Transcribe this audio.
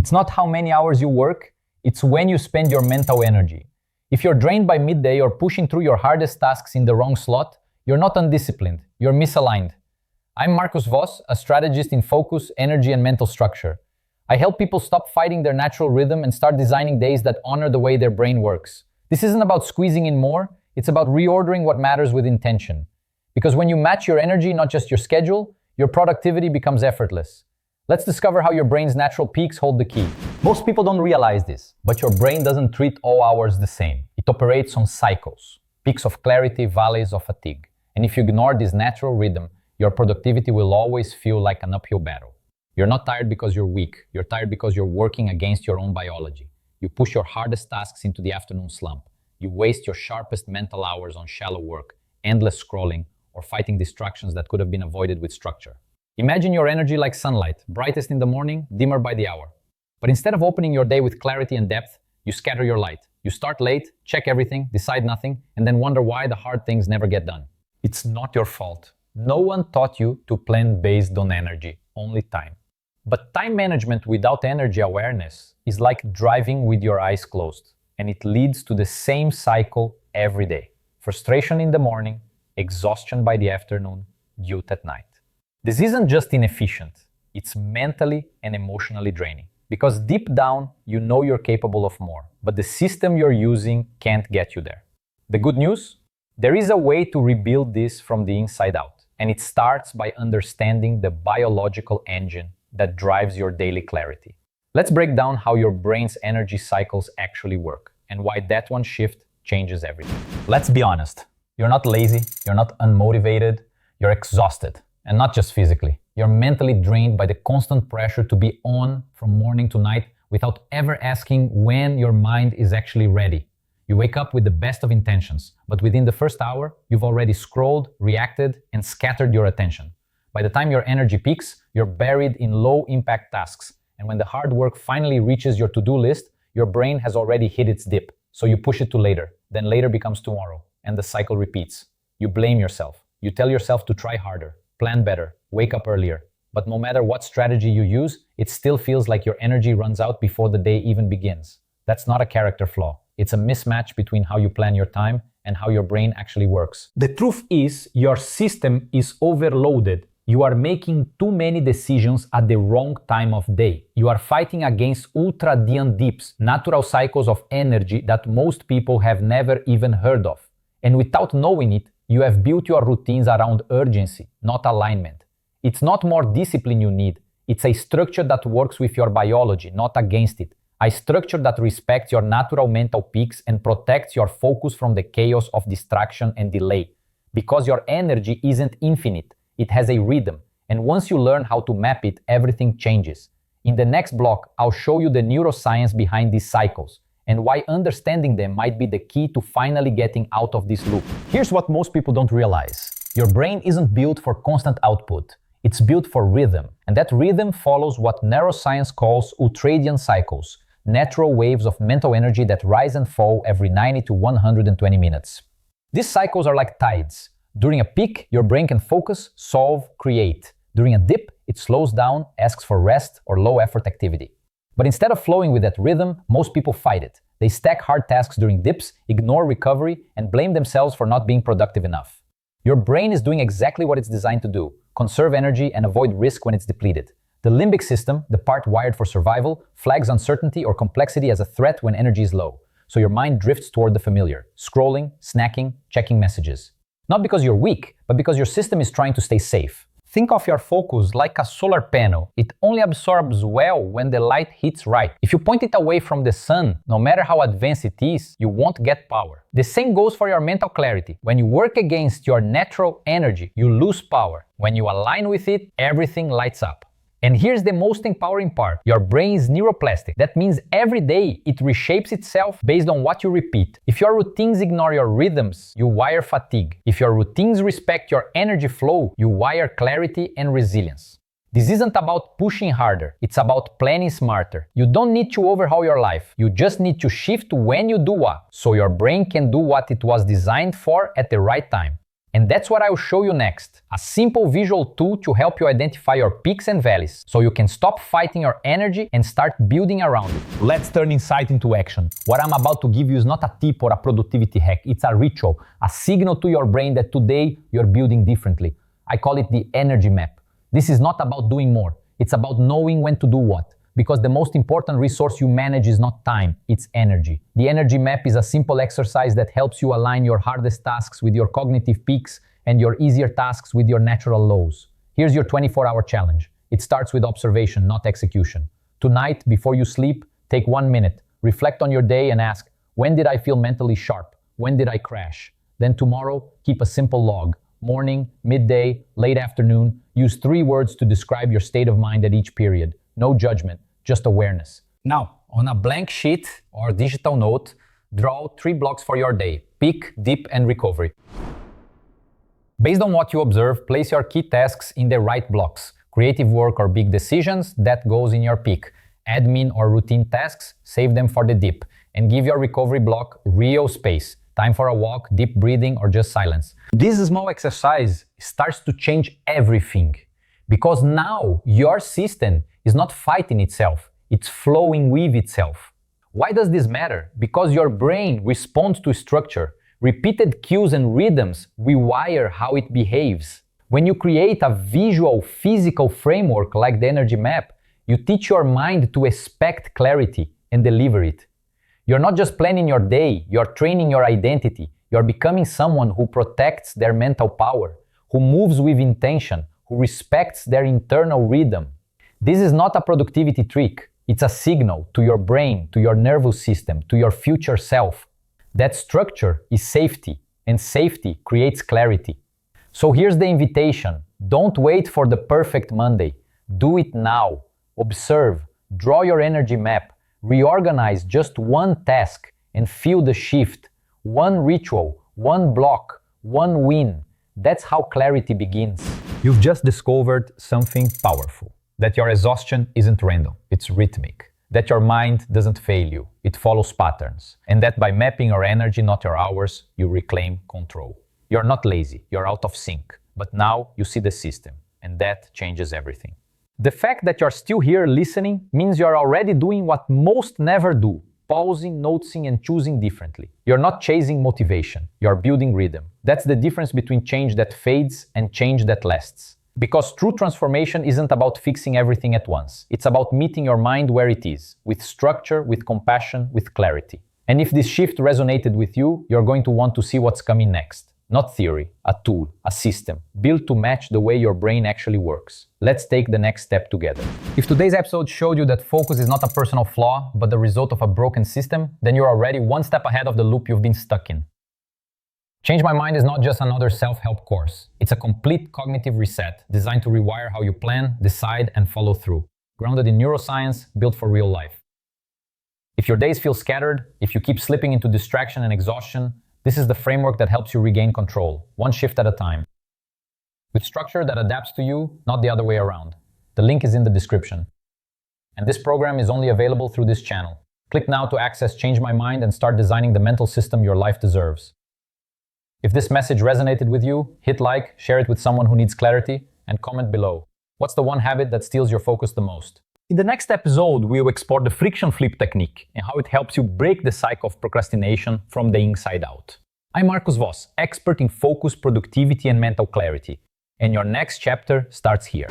It's not how many hours you work, it's when you spend your mental energy. If you're drained by midday or pushing through your hardest tasks in the wrong slot, you're not undisciplined, you're misaligned. I'm Marcus Voss, a strategist in focus, energy, and mental structure. I help people stop fighting their natural rhythm and start designing days that honor the way their brain works. This isn't about squeezing in more, it's about reordering what matters with intention. Because when you match your energy, not just your schedule, your productivity becomes effortless. Let's discover how your brain's natural peaks hold the key. Most people don't realize this, but your brain doesn't treat all hours the same. It operates on cycles, peaks of clarity, valleys of fatigue. And if you ignore this natural rhythm, your productivity will always feel like an uphill battle. You're not tired because you're weak. You're tired because you're working against your own biology. You push your hardest tasks into the afternoon slump. You waste your sharpest mental hours on shallow work, endless scrolling, or fighting distractions that could have been avoided with structure. Imagine your energy like sunlight, brightest in the morning, dimmer by the hour. But instead of opening your day with clarity and depth, you scatter your light. You start late, check everything, decide nothing, and then wonder why the hard things never get done. It's not your fault. No one taught you to plan based on energy, only time. But time management without energy awareness is like driving with your eyes closed, and it leads to the same cycle every day. Frustration in the morning, exhaustion by the afternoon, guilt at night. This isn't just inefficient, it's mentally and emotionally draining. Because deep down, you know you're capable of more, but the system you're using can't get you there. The good news? There is a way to rebuild this from the inside out, and it starts by understanding the biological engine that drives your daily clarity. Let's break down how your brain's energy cycles actually work, and why that one shift changes everything. Let's be honest. You're not lazy, you're not unmotivated, you're exhausted. And not just physically. You're mentally drained by the constant pressure to be on from morning to night without ever asking when your mind is actually ready. You wake up with the best of intentions, but within the first hour, you've already scrolled, reacted, and scattered your attention. By the time your energy peaks, you're buried in low-impact tasks. And when the hard work finally reaches your to-do list, your brain has already hit its dip. So you push it to later. Then later becomes tomorrow. And the cycle repeats. You blame yourself. You tell yourself to try harder, plan better, wake up earlier. But no matter what strategy you use, it still feels like your energy runs out before the day even begins. That's not a character flaw. It's a mismatch between how you plan your time and how your brain actually works. The truth is, your system is overloaded. You are making too many decisions at the wrong time of day. You are fighting against ultradian dips, natural cycles of energy that most people have never even heard of. And without knowing it, you have built your routines around urgency, not alignment. It's not more discipline you need. It's a structure that works with your biology, not against it. A structure that respects your natural mental peaks and protects your focus from the chaos of distraction and delay. Because your energy isn't infinite. It has a rhythm. And once you learn how to map it, everything changes. In the next block, I'll show you the neuroscience behind these cycles, and why understanding them might be the key to finally getting out of this loop. Here's what most people don't realize. Your brain isn't built for constant output. It's built for rhythm. And that rhythm follows what neuroscience calls ultradian cycles, natural waves of mental energy that rise and fall every 90 to 120 minutes. These cycles are like tides. During a peak, your brain can focus, solve, create. During a dip, it slows down, asks for rest or low-effort activity. But instead of flowing with that rhythm, most people fight it. They stack hard tasks during dips, ignore recovery, and blame themselves for not being productive enough. Your brain is doing exactly what it's designed to do: conserve energy and avoid risk when it's depleted. The limbic system, the part wired for survival, flags uncertainty or complexity as a threat when energy is low. So your mind drifts toward the familiar, scrolling, snacking, checking messages. Not because you're weak, but because your system is trying to stay safe. Think of your focus like a solar panel. It only absorbs well when the light hits right. If you point it away from the sun, no matter how advanced it is, you won't get power. The same goes for your mental clarity. When you work against your natural energy, you lose power. When you align with it, everything lights up. And here's the most empowering part. Your brain is neuroplastic. That means every day it reshapes itself based on what you repeat. If your routines ignore your rhythms, you wire fatigue. If your routines respect your energy flow, you wire clarity and resilience. This isn't about pushing harder. It's about planning smarter. You don't need to overhaul your life. You just need to shift when you do what, so your brain can do what it was designed for at the right time. And that's what I will show you next. A simple visual tool to help you identify your peaks and valleys, so you can stop fighting your energy and start building around it. Let's turn insight into action. What I'm about to give you is not a tip or a productivity hack, it's a ritual, a signal to your brain that today you're building differently. I call it the energy map. This is not about doing more, it's about knowing when to do what. Because the most important resource you manage is not time, it's energy. The energy map is a simple exercise that helps you align your hardest tasks with your cognitive peaks and your easier tasks with your natural lows. Here's your 24-hour challenge. It starts with observation, not execution. Tonight, before you sleep, take 1 minute. Reflect on your day and ask, when did I feel mentally sharp? When did I crash? Then tomorrow, keep a simple log. Morning, midday, late afternoon. Use 3 words to describe your state of mind at each period. No judgment, just awareness. Now, on a blank sheet or digital note, draw 3 blocks for your day: peak, dip, and recovery. Based on what you observe, place your key tasks in the right blocks. Creative work or big decisions, that goes in your peak. Admin or routine tasks, save them for the dip. And give your recovery block real space. Time for a walk, deep breathing, or just silence. This small exercise starts to change everything. Because now your system is not fighting itself, it's flowing with itself. Why does this matter? Because your brain responds to structure. Repeated cues and rhythms rewire how it behaves. When you create a visual, physical framework like the energy map, you teach your mind to expect clarity and deliver it. You're not just planning your day, you're training your identity. You're becoming someone who protects their mental power, who moves with intention, who respects their internal rhythm. This is not a productivity trick. It's a signal to your brain, to your nervous system, to your future self. That structure is safety, and safety creates clarity. So here's the invitation. Don't wait for the perfect Monday. Do it now. Observe, draw your energy map, reorganize just one task and feel the shift. One ritual, one block, one win. That's how clarity begins. You've just discovered something powerful. That your exhaustion isn't random, it's rhythmic. That your mind doesn't fail you, it follows patterns. And that by mapping your energy, not your hours, you reclaim control. You're not lazy, you're out of sync. But now you see the system, and that changes everything. The fact that you're still here listening means you're already doing what most never do. Pausing, noticing, and choosing differently. You're not chasing motivation, you're building rhythm. That's the difference between change that fades and change that lasts. Because true transformation isn't about fixing everything at once. It's about meeting your mind where it is, with structure, with compassion, with clarity. And if this shift resonated with you, you're going to want to see what's coming next. Not theory, a tool, a system, built to match the way your brain actually works. Let's take the next step together. If today's episode showed you that focus is not a personal flaw, but the result of a broken system, then you're already one step ahead of the loop you've been stuck in. Change My Mind is not just another self-help course. It's a complete cognitive reset designed to rewire how you plan, decide, and follow through. Grounded in neuroscience, built for real life. If your days feel scattered, if you keep slipping into distraction and exhaustion, this is the framework that helps you regain control, one shift at a time. With structure that adapts to you, not the other way around. The link is in the description. And this program is only available through this channel. Click now to access Change My Mind and start designing the mental system your life deserves. If this message resonated with you, hit like, share it with someone who needs clarity, and comment below. What's the one habit that steals your focus the most? In the next episode, we will explore the friction flip technique and how it helps you break the cycle of procrastination from the inside out. I'm Marcus Voss, expert in focus, productivity, and mental clarity. And your next chapter starts here.